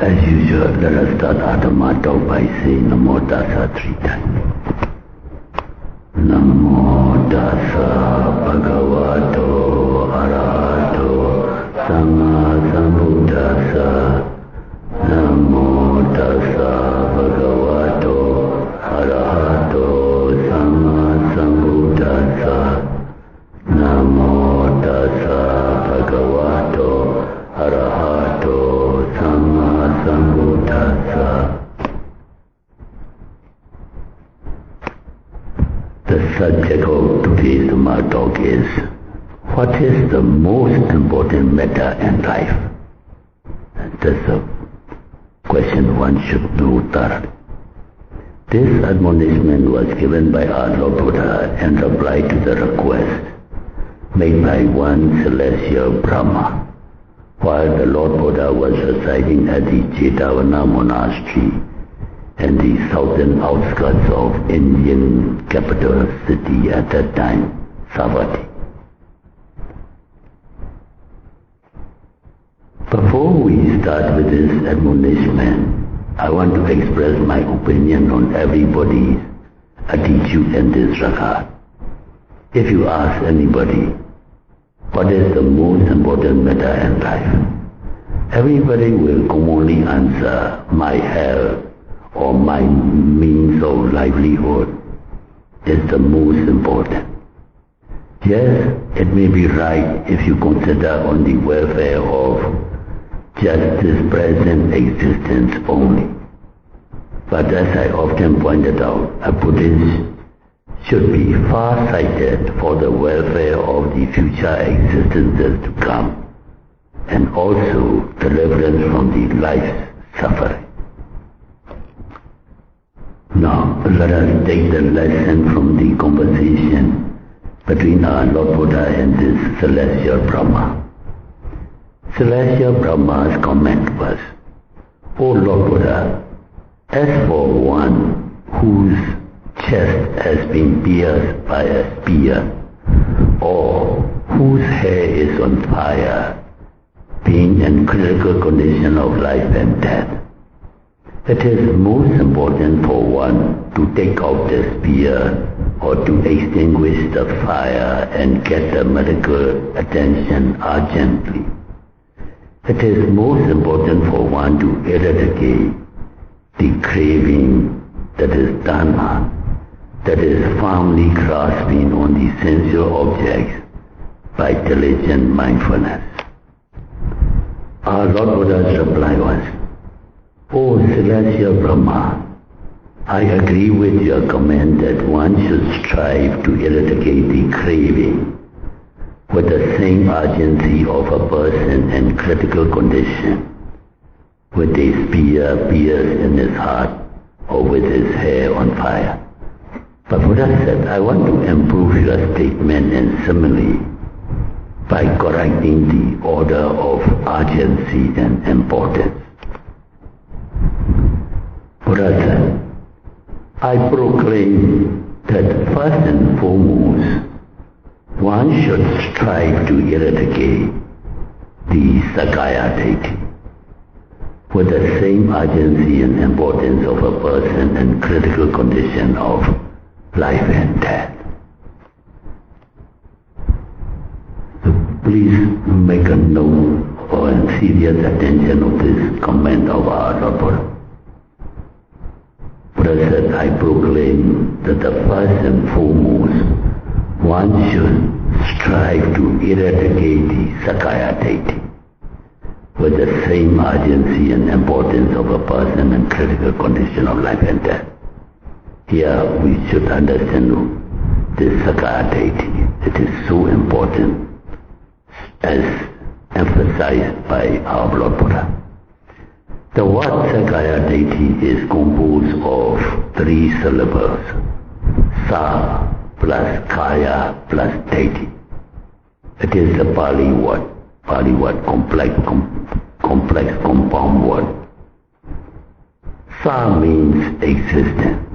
As usual, let us start Atma talk by saying Namo Tassa 3 times. Namo Tassa Bhagavato Arahato Sama Sambuddhassa. Namo Tassa Bhagavato Arahato Sama Sambuddhassa. Namo Tassa Bhagavato Arahato Sama Sambuddhassa. The subject of today's Dhamma talk is, what is the most important matter in life? That's a question one should know thoroughly. This admonishment was given by our Lord Buddha in reply to the request made by one celestial Brahma, while the Lord Buddha was residing at the Sayādaw monastery in the southern outskirts of Indian capital city at that time, Savatthi. Before we start with this admonishment, I want to express my opinion on everybody's attitude in this regard. If you ask anybody, what is the most important matter in life? Everybody will commonly answer, my health or my means of livelihood is the most important. Yes, it may be right if you consider on the welfare of just this present existence only. But as I often pointed out, a Buddhist should be far-sighted for the welfare of the future existences to come, and also deliverance from the life's suffering. Now, let us take the lesson from the conversation between our Lord Buddha and this celestial Brahma. Celestial Brahma's comment was, O Lord Buddha, as for one whose chest has been pierced by a spear, or whose hair is on fire, being in critical condition of life and death, it is most important for one to take out the spear or to extinguish the fire and get the medical attention urgently. It is most important for one to eradicate the craving, that is dharma, that is firmly grasping on the sensual objects by diligent mindfulness. Our Lord Buddha's reply was, O celestial Brahma, I agree with your comment that one should strive to eradicate the craving with the same urgency of a person in critical condition, with a spear pierced in his heart or with his hair on fire. But Buddha said, I want to improve your statement in simile by correcting the order of urgency and importance. Buddha said, I proclaim that first and foremost, one should strive to eradicate the Sakaya deity with the same urgency and importance of a person in critical condition of life and death. So please make a note or serious attention of this comment of our Lord Buddha. Buddha said, I proclaim that the first and foremost, one should strive to eradicate the Sakaya deity with the same urgency and importance of a person in critical condition of life and death. Here we should understand this Sakaya deity. It is so important as emphasized by our Lord Buddha. The word Sakaya deity is composed of 3 syllables, Sa plus Kaya plus deity. It is a Pali word, complex compound word. Sa means existence.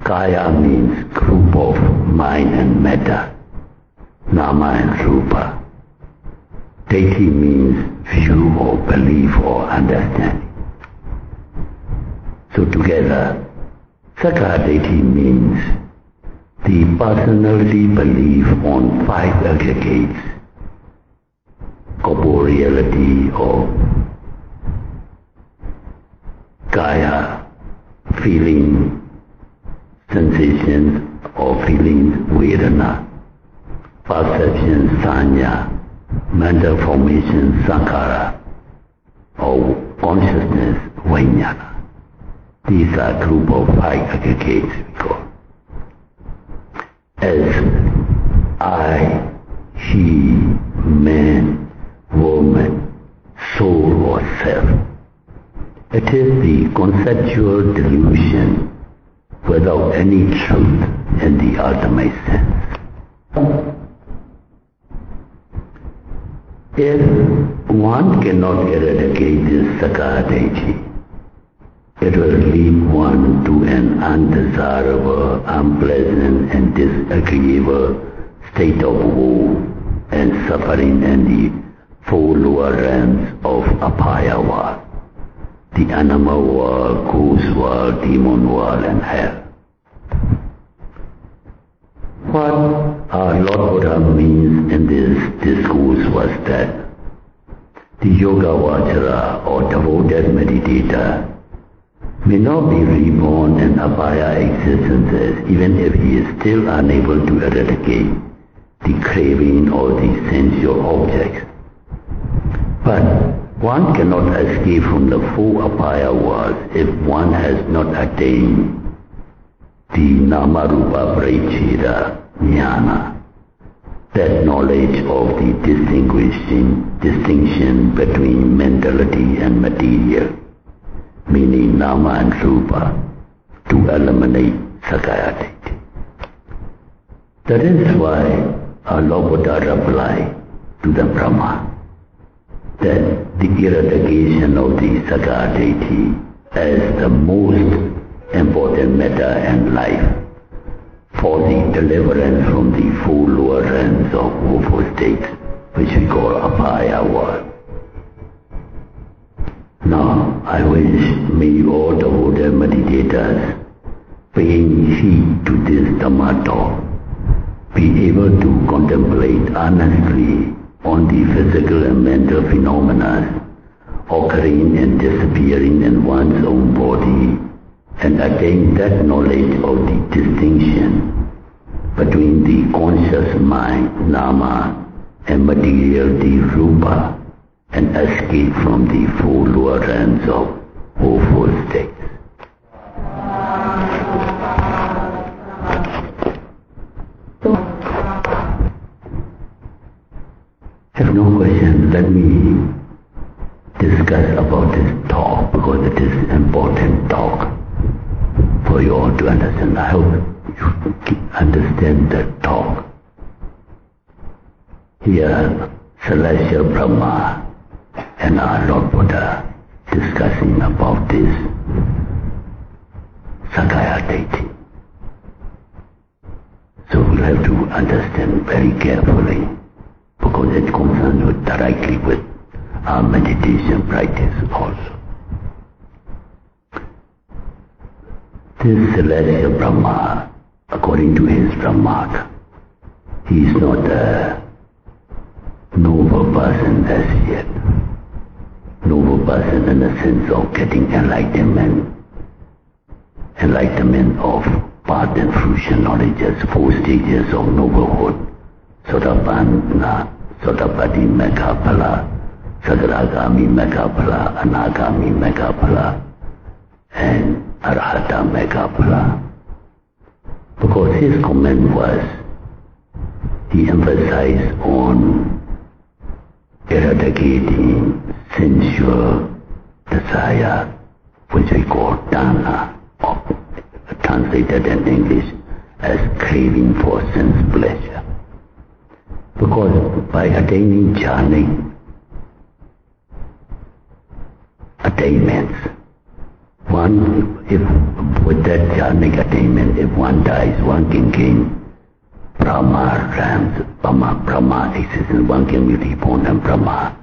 Kaya means group of mind and matter, Nama and Rupa. Deity means view or belief or understanding. So together, Sayādaw means the personality belief on 5 aggregates: corporeality or kaya, feeling, sensations or feelings, vedana, perception, sanya, mental formation, sankhara, or consciousness, vijnana. These are a group of 5 aggregates we call. As I, he, man, woman, soul or self. It is the conceptual delusion without any truth in the ultimate sense. If one cannot eradicate this Sayādaw, it will lead one to an undesirable, unpleasant and disagreeable state of woe and suffering in the 4 lower realms of Apaya world, the animal world, ghost world, demon world and hell. What our Lord Buddha means in this discourse was that the Yoga Vajra or devoted meditator may not be reborn in Apaya existences even if he is still unable to eradicate the craving or the sensual objects. But one cannot escape from the 4 Apaya worlds if one has not attained the Nama-rupa Pariccheda Jnana, that knowledge of the distinction between mentality and material, meaning Nama and Rupa, to eliminate Sayādaw. That is why our Lord Buddha replied to the Brahma that the eradication of the Sayādaw is the most important matter in life for the deliverance from the 4 lower realms of woeful states, which we call Apaya world. Now, I wish may all devoted meditators paying heed to this Dhamma talk be able to contemplate honestly on the physical and mental phenomena occurring and disappearing in one's own body and attain that knowledge of the distinction between the conscious mind, Nama, and materiality, Rupa, and escape from the 4 lower realms of woeful states. If no question, let me discuss about this talk because it is important talk for you all to understand. I hope you understand that talk. Here, Celestial Brahma and our Lord Buddha discussing about this Sayādaw. So we'll have to understand very carefully because it concerns directly with our meditation practice also. This Celestial Brahma, according to his remark, he is not a noble person as yet. Noble person in the sense of getting enlightenment of path and fruition knowledges, 4 stages of noblehood: Sotapanna, Sotapati Megaphala, Sagragami Megaphala, Anagami Megaphala, and Arhata Megaphala. Because his comment was, he emphasized on eradicating sensual desire, which we call dana, or translated in English as craving for sense pleasure. Because by attaining jhanic attainments, if with that jhanic attainment, if one dies, one can gain Brahma realms, Brahma existence. One can be reborn in Brahma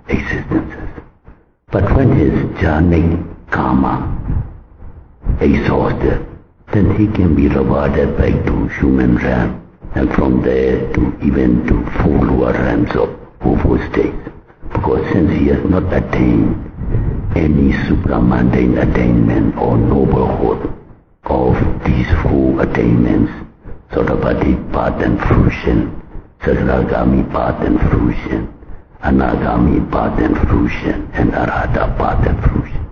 existences. But when his jhanic karma exhausted, then he can be rewarded back to human realm, and from there to even to four lower realms of Ovo states. Because since he has not attained any supramundane attainment or noblehood of these four attainments, Sotapati path and fruition, Sagragami path and fruition, Anagami path and fruition, and Arhata path and fruition.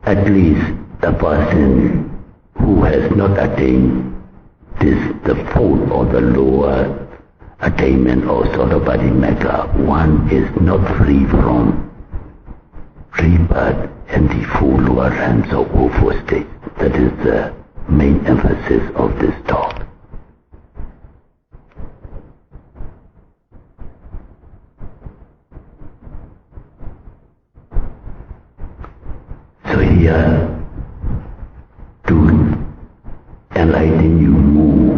At least the person who has not attained this, the fourth or the lower attainment of Sotapati Mecca, one is not free from rebirth and the four lower realms of Ovo states. That is the main emphasis of this talk. So here, to enlighten you more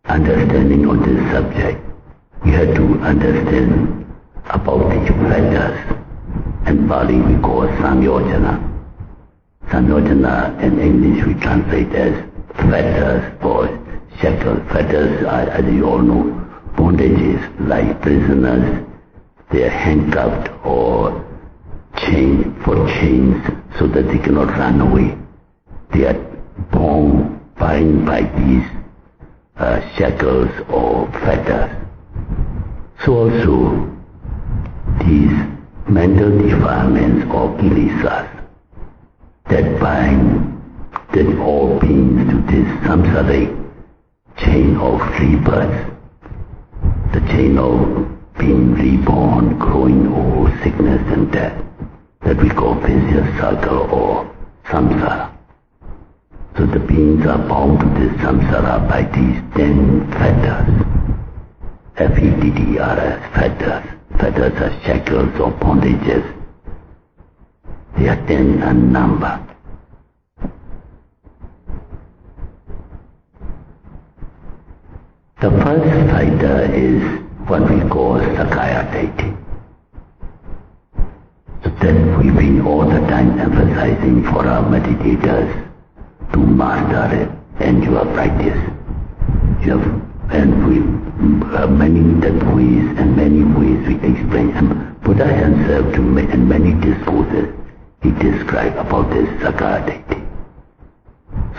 understanding on this subject, we have to understand about the fetters. In Pali we call Samyojana. Samyojana in English we translate as fetters or shackles. Fetters are, as you all know, bondages like prisoners. They are handcuffed or chained so that they cannot run away. They are bound by these shackles or fetters. So also these mental defilements or kilesas that bind all beings to this samsaric chain of rebirth, the chain of being reborn, growing old, sickness and death, that we call vicious circle or samsara. So the beings are bound to this samsara by these 10 fetters. Fetters, fetters. Fetters are shackles or bondages. They are 10 in number. The first fetter is what we call Sakaya deity. So that we've been all the time emphasizing for our meditators to master it and your practice. And we many ways and many ways we explain. And Buddha himself in many discourses he described about this Sakaya deity.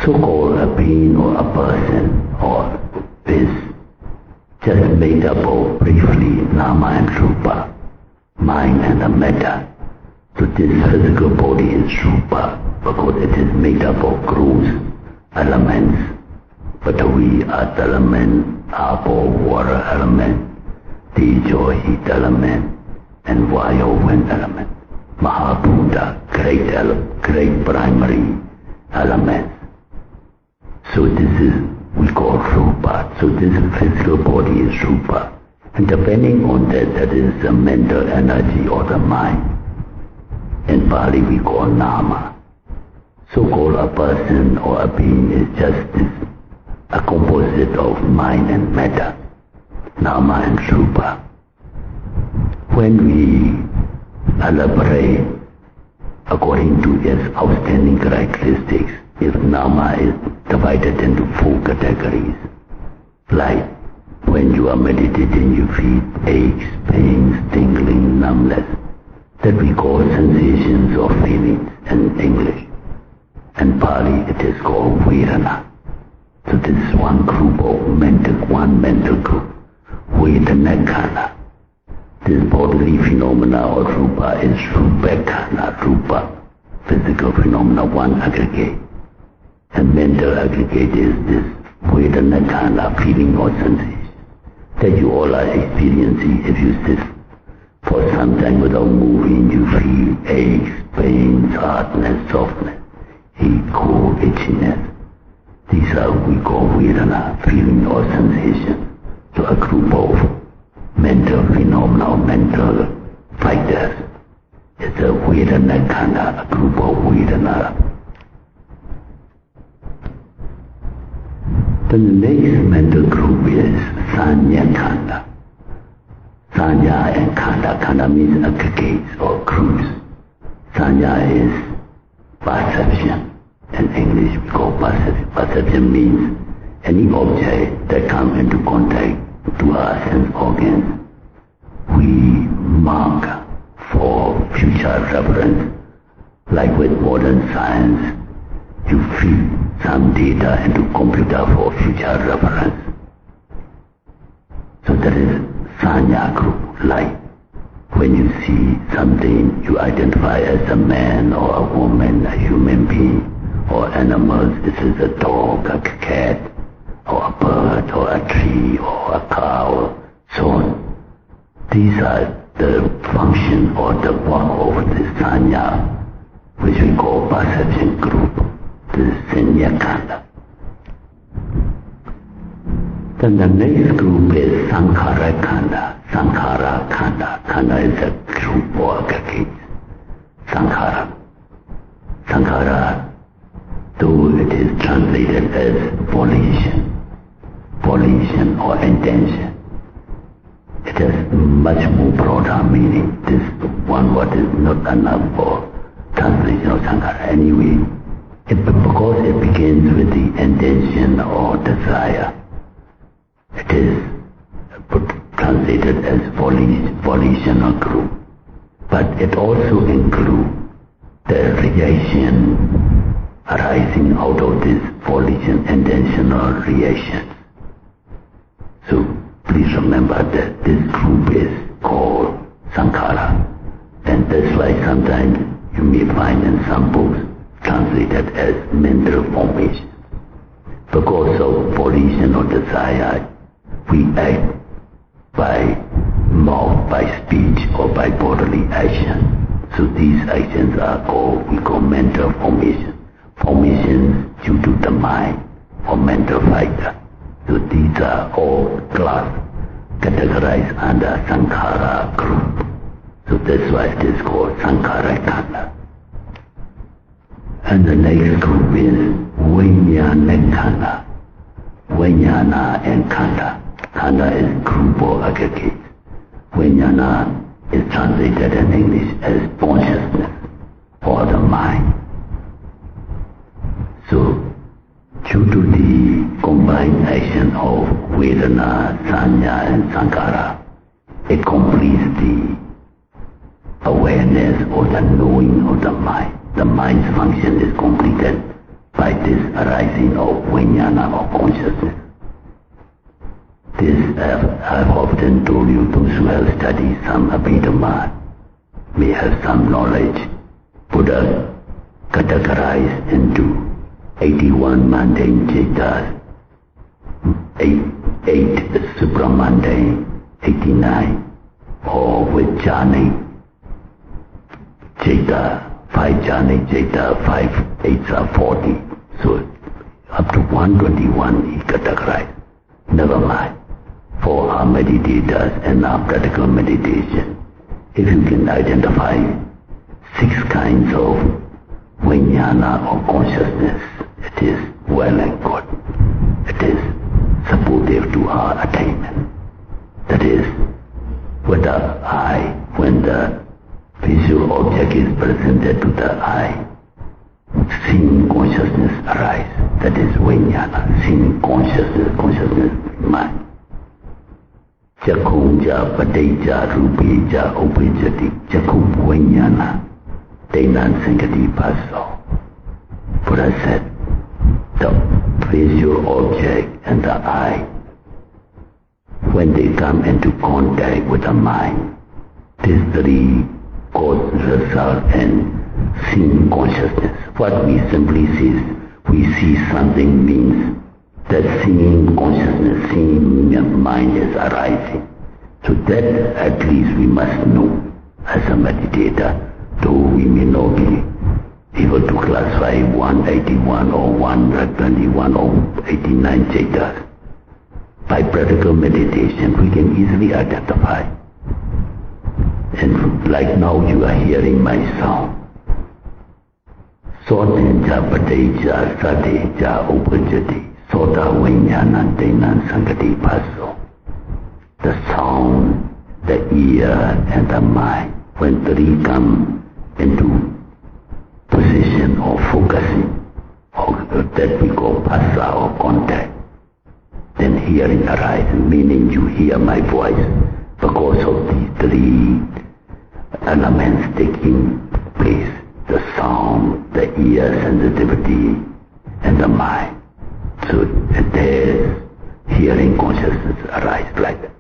So-called a being or a person or is just made up of briefly Nama and Rupa, mind and the matter. So this physical body is Rupa because it is made up of gross elements. Prithvi, earth element, Apo, water element, Tejo, heat element, and Vayu, wind element. Mahabhuta, great primary elements. So this is, we call Rupa. So this physical body is Rupa. And depending on that is the mental energy or the mind. In Pali we call Nama. So-called a person or a being is just this, a composite of mind and matter, Nama and Rupa. When we elaborate according to its outstanding characteristics, if Nama is divided into 4 categories, like when you are meditating you feel aches, pains, tingling, numbness, that we call sensations or feelings in English. In Pali it is called Vedana. So this is one mental group, Vedana. This bodily phenomena or Rupa is Rupakkhana, Rupa, physical phenomena, one aggregate. And mental aggregate is this Vedana, feeling or sensation, that you all are experiencing. If you sit for some time without moving, you feel aches, pains, hardness, softness, heat, cold, itchiness. These are what we call Vedana, feeling or sensation. So a group of mental phenomena or mental fighters. It's a Vedana, a group of Vedana. Then the next mental group is Sanya Khanda. Sanya and Khanda. Khanda means aggregates or groups. Sanya is perception. In English we call perception. Perception means any object that comes into contact to our sense organs. We mark for future reference. Like with modern science, you feed some data into computer for future reference. So that is Sanya group. Like when you see something you identify as a man or a woman, a human being, or animals. This is a dog, a cat, or a bird, or a tree, or a cow, so on. These are the function or the work of the Sanya, which we call perception group, the Sanya Khanda. Then the next group is Sankhara Khanda. Sankhara Khanda. Khanda is a group or aggregate. Sankhara. Sankhara, though it is translated as volition or intention, it has much more broader meaning. This one word is not enough for translation of Sankhara. Anyway, because it begins with the intention or desire, it is translated as volition or group. But it also includes the reaction arising out of this volition, intention or reactions. So please remember that this group is called Sankhara, and that's why sometimes you may find in some books translated as mental formation. Because of volition or desire, we act by mouth, by speech, or by bodily action. So these actions are we call mental formation. Formations due to the mind or mental factor. So these are all categorized under Sankhara group. So that's why it is called Sankhara Khanda. And the next group is Vijnana Khanda. Vijnana and Khanda. Khanda is group or aggregate. Vijnana is translated in English as consciousness or the mind. So, due to the combined action of Vedana, Sanya and Sankhara, it completes the awareness or the knowing of the mind. The mind's function is completed by this arising of Vijnana or consciousness. This I've often told you, those who have studied some Abhidhamma may have some knowledge. Buddha categorized into 81 mundane citas, 8 supramundane, 89, or with jhani citta, 5 jhani citta, 5 8s are 40. So up to 121 he categorized. Never mind. For our meditators and our practical meditation, if you can identify 6 kinds of Vijnana or consciousness, it is well and good. It is supportive to our attainment. That is, with the eye, when the visual object is presented to the eye, seeing consciousness arises. That is Vijnana, seeing consciousness, mind. Chakunja, Padeja, Rupeja, Upejati, Chakku Vijnana, Tenan Singati Paso. Buddha said, the visual object and the eye, when they come into contact with the mind, these 3 cause result in seeing consciousness. What we simply see is, we see something means that seeing consciousness, seeing mind is arising. So that at least we must know as a meditator, though we may not be able to classify 181 or 121 or 89 citas. By practical meditation, we can easily identify. And like now you are hearing my sound. Soteja, Padeja, Sadeja, Upajati. Sota Vijnana Denan Sangati Paso. The sound, the ear and the mind, when three come into position of focusing, or that we call pasa or contact, then hearing arises, meaning you hear my voice because of these three elements taking place: the sound, the ear sensitivity, and the mind. So there's hearing consciousness arise like that.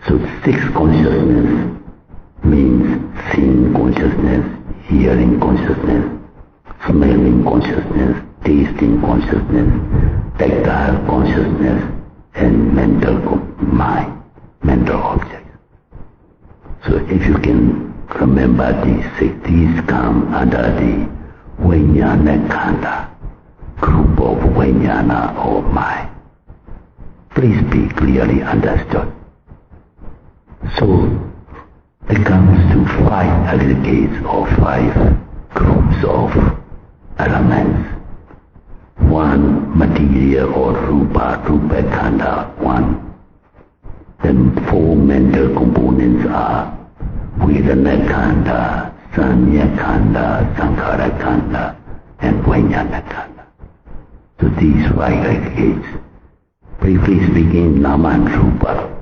So six consciousness means seeing consciousness, hearing consciousness, smelling consciousness, tasting consciousness, tactile consciousness, and mental mind, mental objects. So if you can remember these six, these come under the Vijnana Khanda, group of Vijnana or mind. Please be clearly understood. So it comes to five aggregates or five groups of elements. One, material or rupa khanda, one. Then four mental components are Vedana khanda, Sanya khanda, Sankhara khanda, and Vijnana khanda. So these five aggregates, briefly speaking, Nama and Rupa.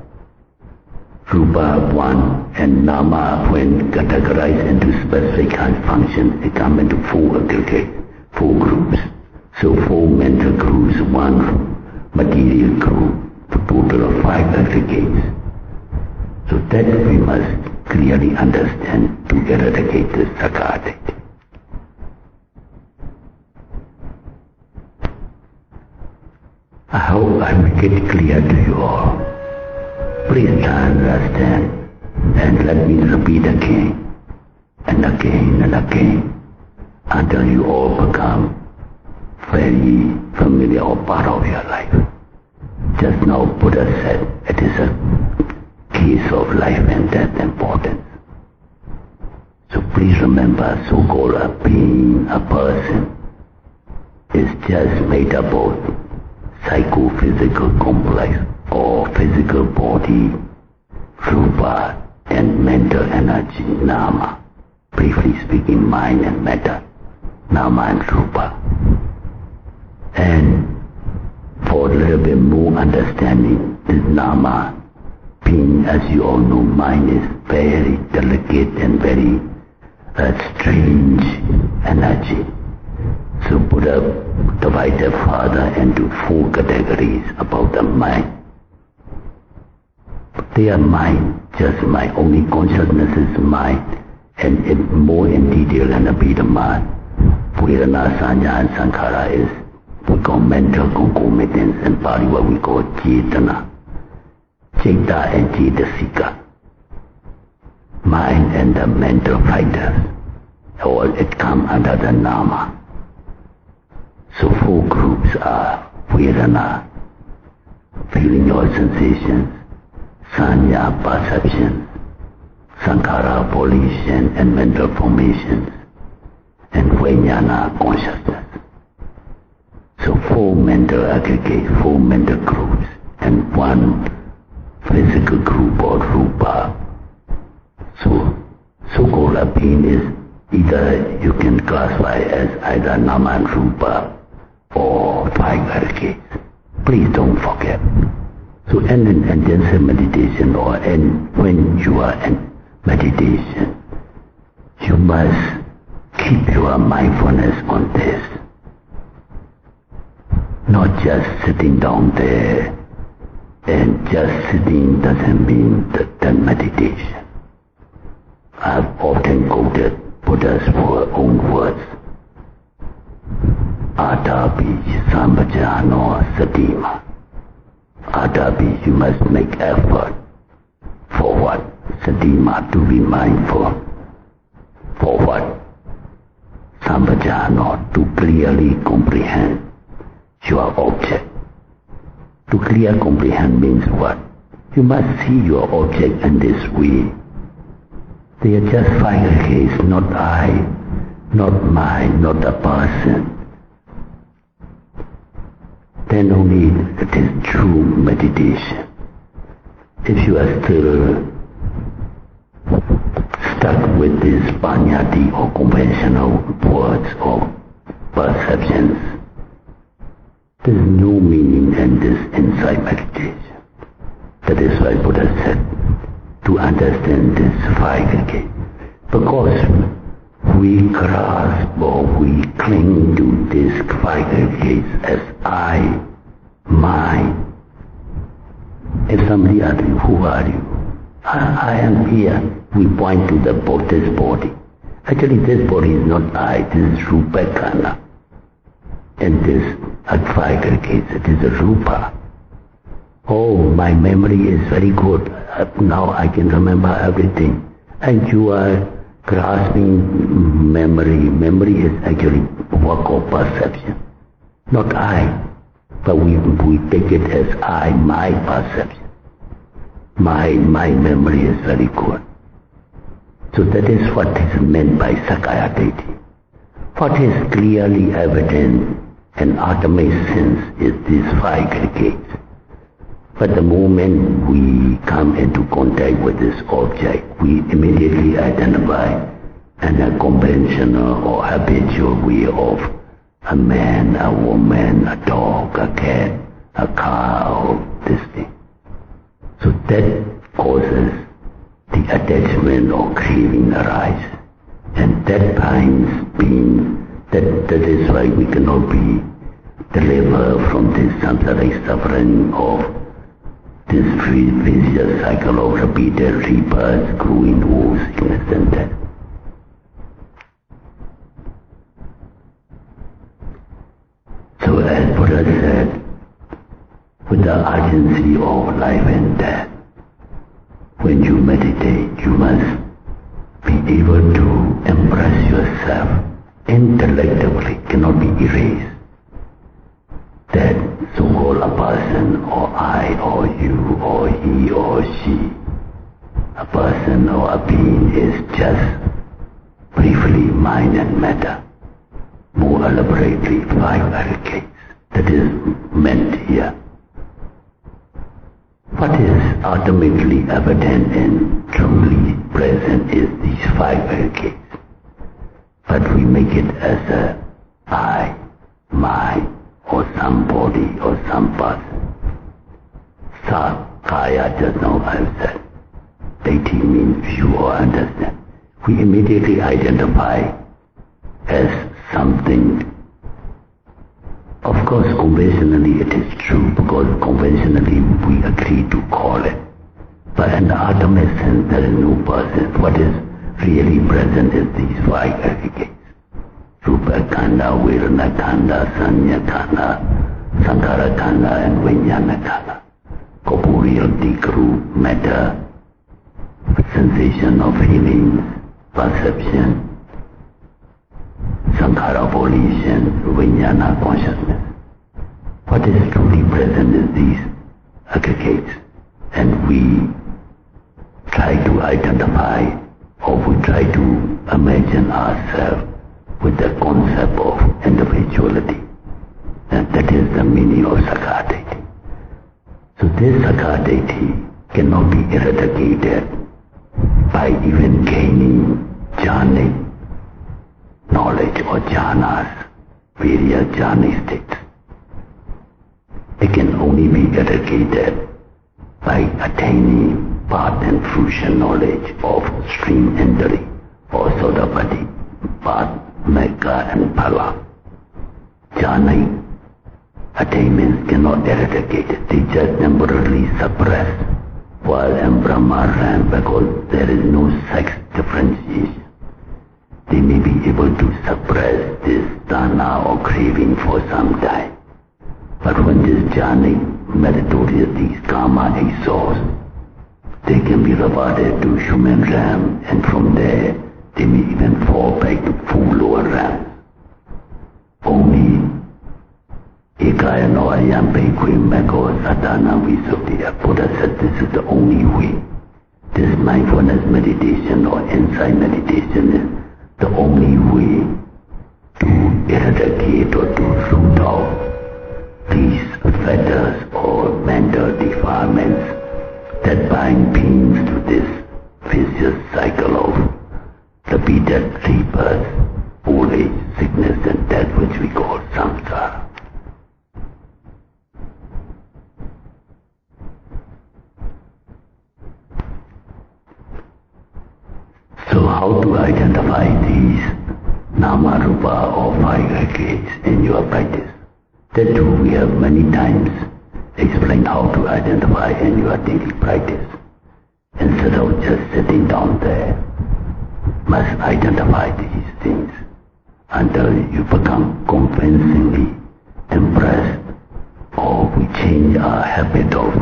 Rupa one, and Nama, when categorized into specific functions, they come into four aggregates, four groups. So four mental groups, one material group, a total of five aggregates. So that we must clearly understand to eradicate this sakkara. I hope I make it clear to you all. Please understand and let me repeat again and again and again until you all become very familiar or part of your life. Just now Buddha said it is a case of life and death importance. So please remember, so-called a being, a person, is just made up of psychophysical complex or physical body, rupa, and mental energy, nama. Briefly speaking, mind and matter, nama and rupa. And for a little bit more understanding, this nama, being, as you all know, mind is very delicate and very strange energy. So Buddha divided further into four categories about the mind. They are mind, just mind, only consciousness is mind, and more in detail than Abhidhamma. Vedana, Sanya and Sankhara is we call mental concomitants, and Pali what we call Cetana. Ceta and Cetasika. Mind and the mental fighters. All it come under the Nama. So four groups are Vedana, feeling or sensations, Sanya, perceptions, Sankhara, volition and mental formations, and Vijnana, consciousness. So four mental aggregates, four mental groups, and one physical group or rupa. So-called a being is either you can classify as either nama and rupa or five aggregates. Please don't forget. So in intensive meditation or when you are in meditation, you must keep your mindfulness on this. Not just sitting down there, and just sitting doesn't mean that meditation. I've often quoted Buddha's own words. Atapi sambhajano satima. Atapi, you must make effort. For what? Satima, to be mindful. For what? Sambhajano, to clearly comprehend your object. To clear comprehend means what? You must see your object in this way. They are just five aggregates, not I, not mine, not a person. then only it is true meditation. If you are still stuck with these panyati or conventional words or perceptions, there is no meaning in this insight meditation. That is why Buddha said, to understand this Sayādaw, because we grasp or we cling to this Sayādaw as I, mine. If somebody asks you, who are you? I am here. We point to this body. Actually, this body is not I. This is Rupa Khana. And this Sayādaw, it is a Rupa. Oh, my memory is very good. Now I can remember everything. And you are grasping memory. Memory is actually work of perception. Not I. But we take it as I, my perception. My memory is very good. So that is what is meant by Sayādaw. What is clearly evident and ultimate sense is this Sayādaw. But the moment we come into contact with this object, we immediately identify in a conventional or habitual way of a man, a woman, a dog, a cat, a car, or this thing. So that causes the attachment or craving arise. And that finds being, that is why we cannot be delivered from this samsaric suffering of this vicious cycle of repeated rebirths, growing old, sickness and death. So as Buddha said, with the urgency of life and death, when you meditate, you must be able to impress yourself intellectually, cannot be erased. That so-called a person or I or you or he or she, a person or a being is just briefly mind and matter. More elaborately, 5 arcades. That is meant here. What is ultimately evident and truly present is these 5 arcades. But we make it as a I, my, or somebody or some person. Kaya, just now I have said. Deity means view or understand. We immediately identify as something. Of course, conventionally it is true, because conventionally we agree to call it. But in the ultimate sense, there is no person. What is really present is these 5 aggregates. Rupa Khanda, Vedana Khanda, Sanya Khanda, Sankhara Khanda, and Vijnana Khanda. Corporeal group, matter, sensation of feelings, perception, Sankhara volition, Vijnana consciousness. What is truly present is these aggregates, and we try to identify, or we try to imagine ourselves with the concept of individuality. And that is the meaning of Sayādaw. So this Sayādaw cannot be eradicated by even gaining jhanic knowledge or jhanas, various jhani states. It can only be eradicated by attaining path and fruition knowledge of stream entry or Sodapati, path, Mecca and Phala. Jhani attainments cannot eradicate it. They just temporarily suppress while in Brahma realm, because there is no sex differentiation. They may be able to suppress this dana or craving for some time. But when this jhani meritorious, these karma exhaust, they can be rewarded to human realm, and from there they may even fall back to full lower realms. Only Ekaya no ayampe kwe meko sadhana visuddhiya. Buddha said this is the only way. This mindfulness meditation or insight meditation is the only way to eradicate or to root out these identify these Nama, Rupa or five aggregates in your practice. That too we have many times explained how to identify in your daily practice. Instead of just sitting down there, must identify these things until you become convincingly impressed, or we change our habit of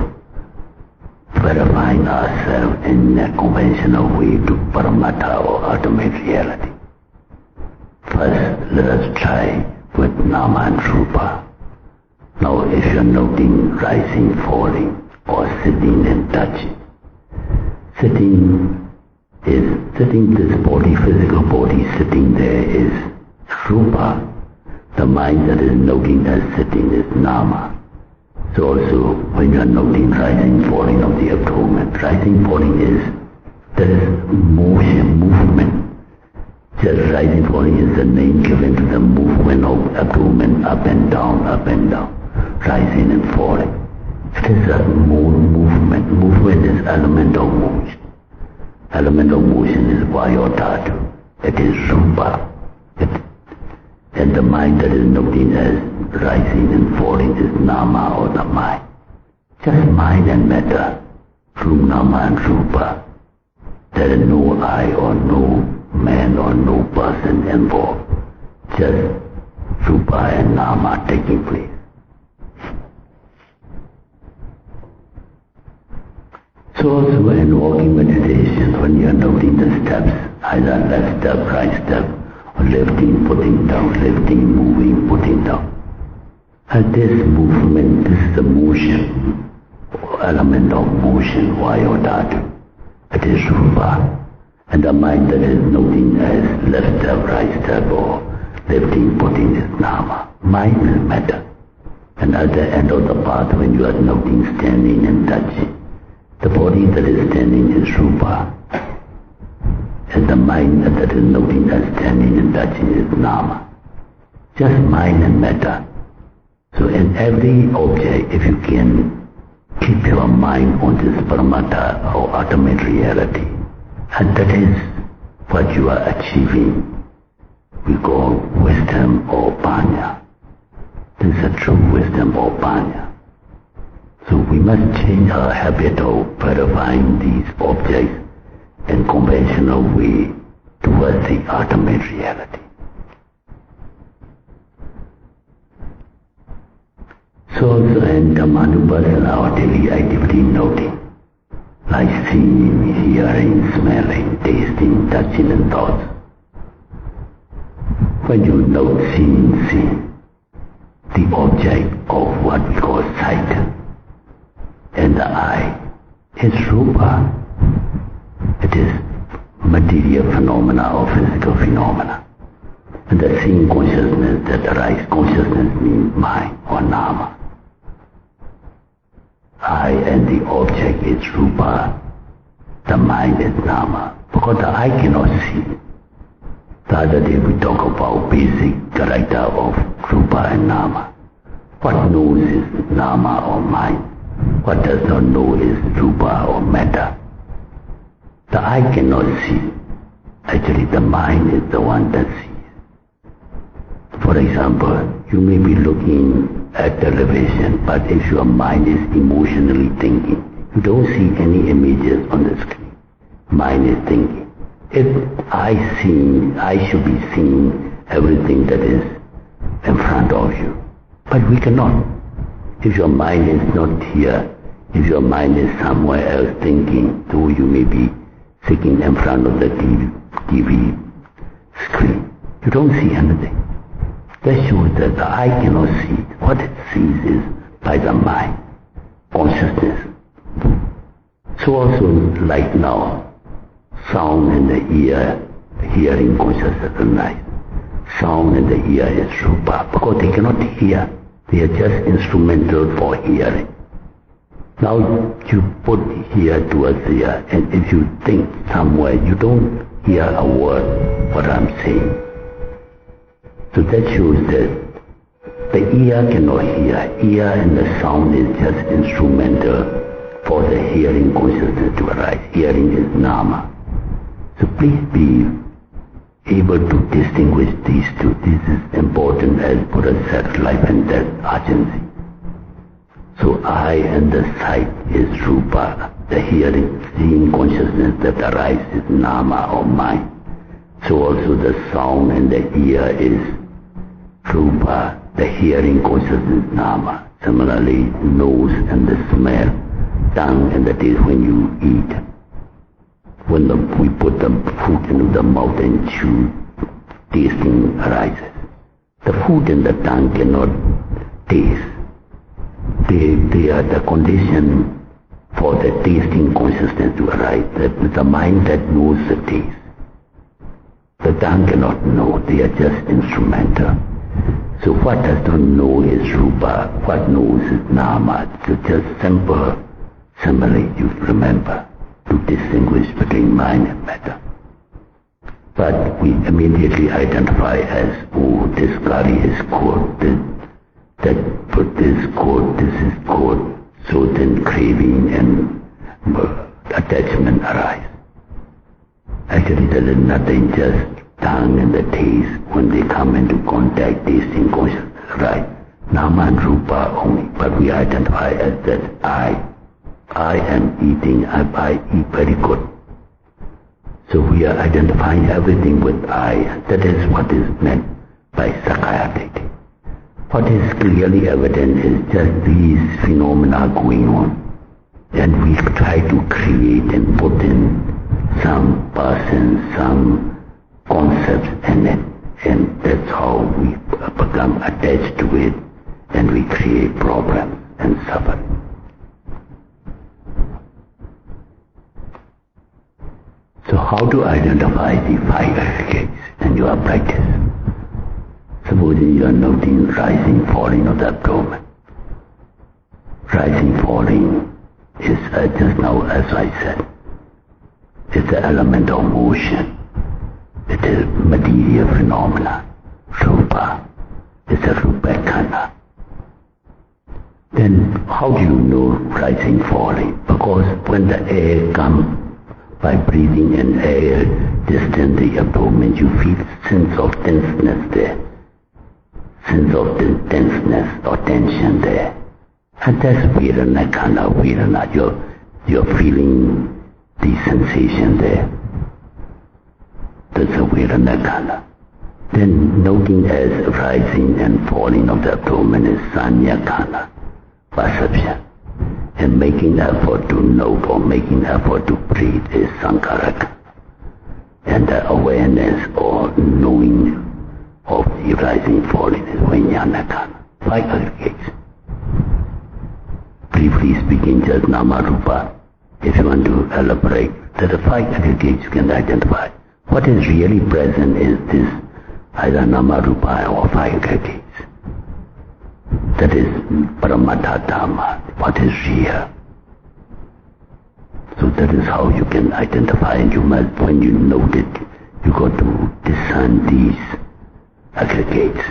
verifying ourselves in a conventional way to Paramatma or ultimate reality. First, let us try with Nama and Rupa. Now, if you are noting rising, falling, or sitting and touching, sitting this body, physical body sitting there is Rupa. The mind that is noting as sitting is Nama. So also, when you are noting rising, falling of the abdomen, rising, falling there is motion, movement. Just rising, falling is the name given to the movement of abdomen, up and down, rising and falling. It is a movement. Movement is element of motion. Element of motion is Vayodhatu. It is Rupa. And the mind that is noting as rising and falling is Nama or the mind. Just mind and matter through Nama and Rupa. There is no I or no man or no person involved. Just Rupa and Nama taking place. So also in walking meditation, when you are noting the steps, either left step, right step, or lifting, putting down, lifting, moving, putting down. And this movement, this is the motion, element of motion, Vayodhatu. It is Rupa. And the mind that is noting as left step, right step, or lifting, putting is Nama. Mind is matter. And at the end of the path, when you are noting standing and touching, the body that is standing is Rupa. And the mind that is noting as standing and touching is Nama. Just mind and matter. So in every object, if you can keep your mind on this Paramatma or ultimate reality, and that is what you are achieving, we call wisdom or Panya. This is a true wisdom or Panya. So we must change our habit of verifying these objects in conventional way towards the ultimate reality. So also in Dhammanupassana, our daily activity noting, like seeing, hearing, smelling, tasting, touching and thoughts. When you note seeing, the object of what we call sight, and the eye is Rupa. It is material phenomena or physical phenomena. And the seeing consciousness that arises, consciousness means mind or Nama. I and the object is Rupa. The mind is Nama. Because the eye cannot see. The other day we talk about basic character of Rupa and Nama. What knows is Nama or mind. What does not know is Rupa or matter. The eye cannot see. Actually, the mind is the one that sees. For example, you may be looking at television, but if your mind is emotionally thinking, you don't see any images on the screen. Mind is thinking. If I should be seeing everything that is in front of you. But we cannot. If your mind is not here, if your mind is somewhere else thinking, though you may be sitting in front of the TV screen, you don't see anything. That shows that the eye cannot see. What it sees is by the mind, consciousness. So also like now, sound in the ear, hearing consciousness and light. Sound in the ear is Rupa, because they cannot hear. They are just instrumental for hearing. Now you put here towards here, and if you think somewhere, you don't hear a word what I'm saying. So that shows that the ear cannot hear. Ear and the sound is just instrumental for the hearing consciousness to arise. Hearing is Nama. So please be able to distinguish these two. This is important as Buddha said, life and death agency. So I and the sight is rupa, the hearing, seeing consciousness that arises nama or mind. So also the sound and the ear is rupa, the hearing consciousness nama. Similarly, nose and the smell, tongue and the taste when you eat. When we put the food into the mouth and chew, tasting arises. The food and the tongue cannot taste. They are the condition for the tasting consciousness to arise. The mind that knows the taste. The tongue cannot know. They are just instrumental. So what does not know is rupa. What knows is nama. So just simple simile you remember to distinguish between mind and matter. But we immediately identify as, oh, this curry is good, that this is good, this is good. So then craving and attachment arise. Actually there is nothing, just tongue and the taste. When they come into contact, tasting consciousness arise. Nama and rupa only, but we identify as that I am eating, I eat very good. So we are identifying everything with I. That is what is meant by Sayādaw. What is clearly evident is just these phenomena going on. And we try to create and put in some person, some concepts in it. And that's how we become attached to it and we create problems and suffer. So how to identify the five aggregates in your practice? Supposing you are noting rising, falling of the abdomen. Rising, falling is just now as I said, it's the element of motion. It is material phenomena. Rupa is a rupa khanda. Then how do you know rising, falling? Because when the air comes, by breathing in air, distance the abdomen, you feel sense of tenseness there. Sense of tenseness or tension there. And that's Vedana khanda, Vedana. You're feeling the sensation there. That's a Vedana khanda. Then noting as rising and falling of the abdomen is Sanya khanda, perception. And making effort to know or making effort to breathe is Sankhara. And the awareness or knowing of the rising falling is Vijnana khanda. Five aggregates. Briefly speaking, just Nama Rupa. If you want to elaborate, there are five aggregates you can identify. What is really present is this either Nama Rupa or five aggregates. That is Paramatha Dhamma, what is real. So that is how you can identify, and you must, when you note it, you got to discern these aggregates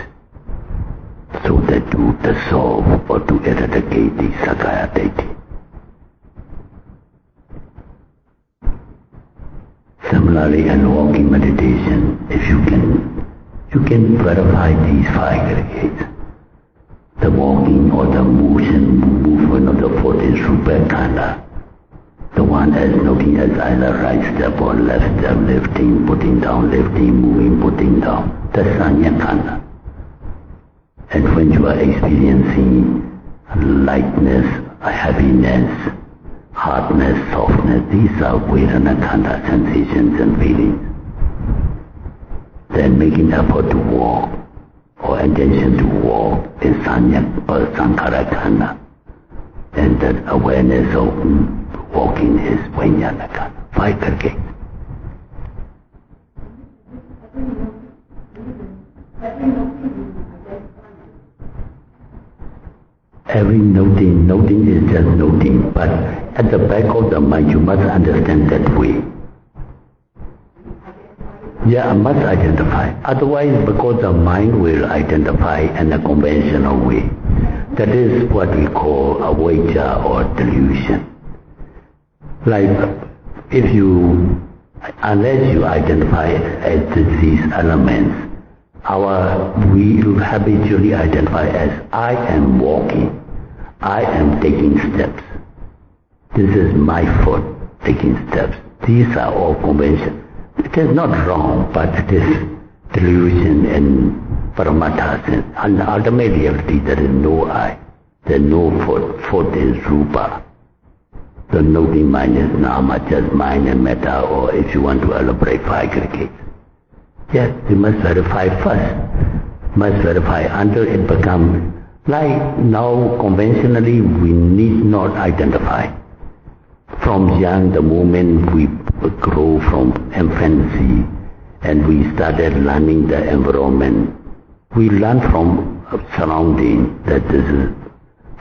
so that to dissolve or to eradicate the Sayādaw. Similarly, in walking meditation, if you can verify these five aggregates. The walking or the movement of the foot is rupa khanda. The one as noting as either right step or left step, lifting, putting down, lifting, moving, putting down. That's Sanya khanda. And when you are experiencing lightness, heaviness, hardness, softness, these are Vedana khanda, sensations and feelings. Then making effort to walk or intention to walk is Sanya or Sankhara khanda. And that awareness of walking is Vijnana khanda. Five aggregates. Every noting is just noting, but at the back of the mind you must understand that way. Yeah, I must identify. Otherwise, because the mind will identify in a conventional way. That is what we call avijja or delusion. Like if you Unless you identify as these elements, we habitually identify as I am walking, I am taking steps. This is my foot taking steps. These are all conventions. It is not wrong, but it is delusion and paramatta sense. And the ultimate reality, there is no I, there is no foot. Foot is rupa. The noting mind is nama, just mind and metta, or if you want to elaborate for aggregates. Yes, you must verify first. Must verify until it becomes like now conventionally we need not identify. From young, the moment we grow from infancy and we started learning the environment, we learn from surrounding that this is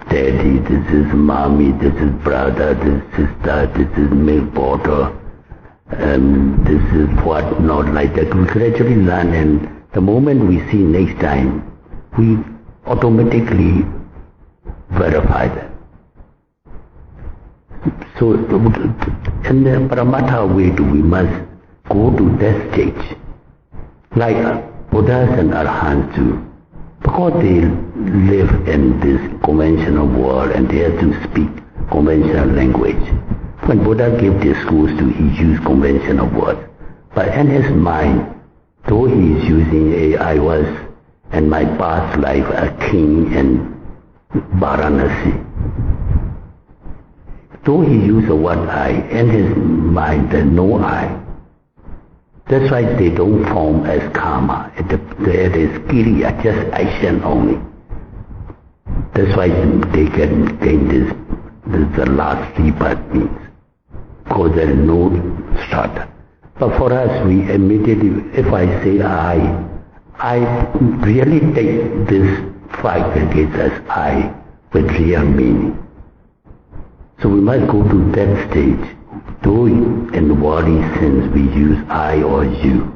daddy, this is mommy, this is brother, this is sister, this is milk bottle, this is what not like that. We gradually learn, and the moment we see next time, we automatically verify that. So in the paramattha way we must go to that stage, like Buddhas and Arhants do. Because they live in this conventional world and they have to speak conventional language. When Buddha gave discourse to, he used conventional words. But in his mind, though he is using I was in my past life a king in Varanasi. Though he used the word I, in his mind there's no I. That's why they don't form as karma. There is kiriya, just action only. That's why they can gain this the last rebirth means. Because there is no start. But for us, we immediately, if I say I really take this 5 decades as I with real meaning. So we must go to that stage. Though in the worldly sense we use I or you.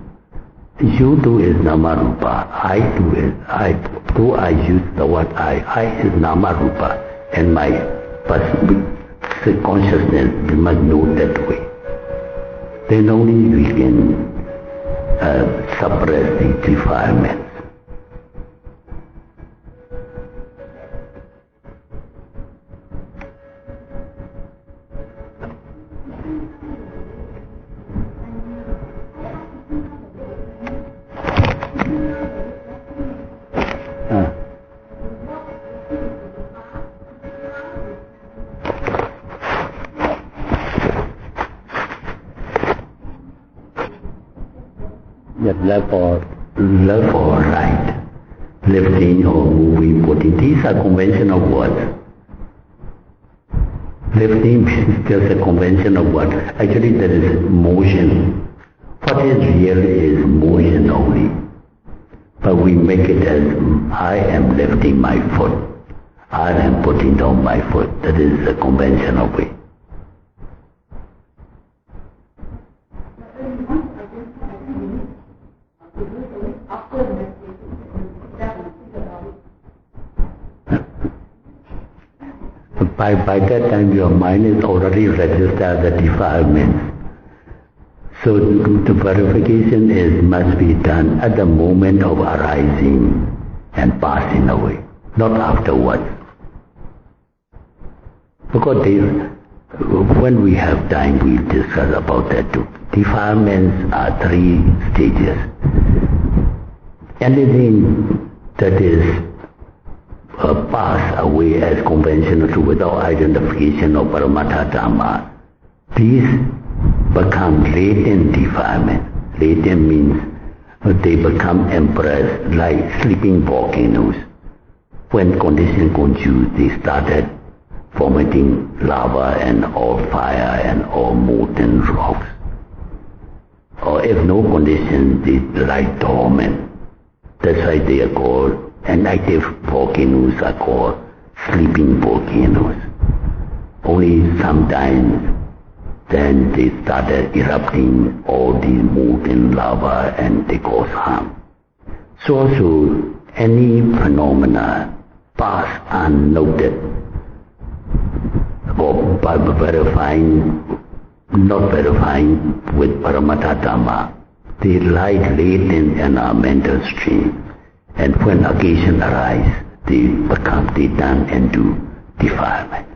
You do is nama rupa, I do is I. Though I use the word I is nama rupa, and my consciousness, we must know that way. Then only we can suppress the defilements. Left or right, lifting or moving, putting. These are conventional words. Lifting is just a conventional word. Actually there is motion. What is real is motion only. But we make it as I am lifting my foot. I am putting down my foot. That is the conventional way. By that time your mind is already registered the defilements. So the verification must be done at the moment of arising and passing away, not afterwards. Because when we have time we discuss about that too. Defilements are 3 stages. Anything that is pass away as conventional to without identification of paramattha dhamma, these become latent defilement. Latent means they become impressed like sleeping volcanoes. When conditions conduce, they started vomiting lava and all fire and all molten rocks. Or if no conditions, they lie dormant. That's why they are called inactive volcanoes are called sleeping volcanoes. Only sometimes then they started erupting all these molten lava and they cause harm. So also any phenomena pass unnoted or by verifying not verifying with Paramata Dhamma. They lie latent in our mental stream, and when occasion arises, they turn into defilement.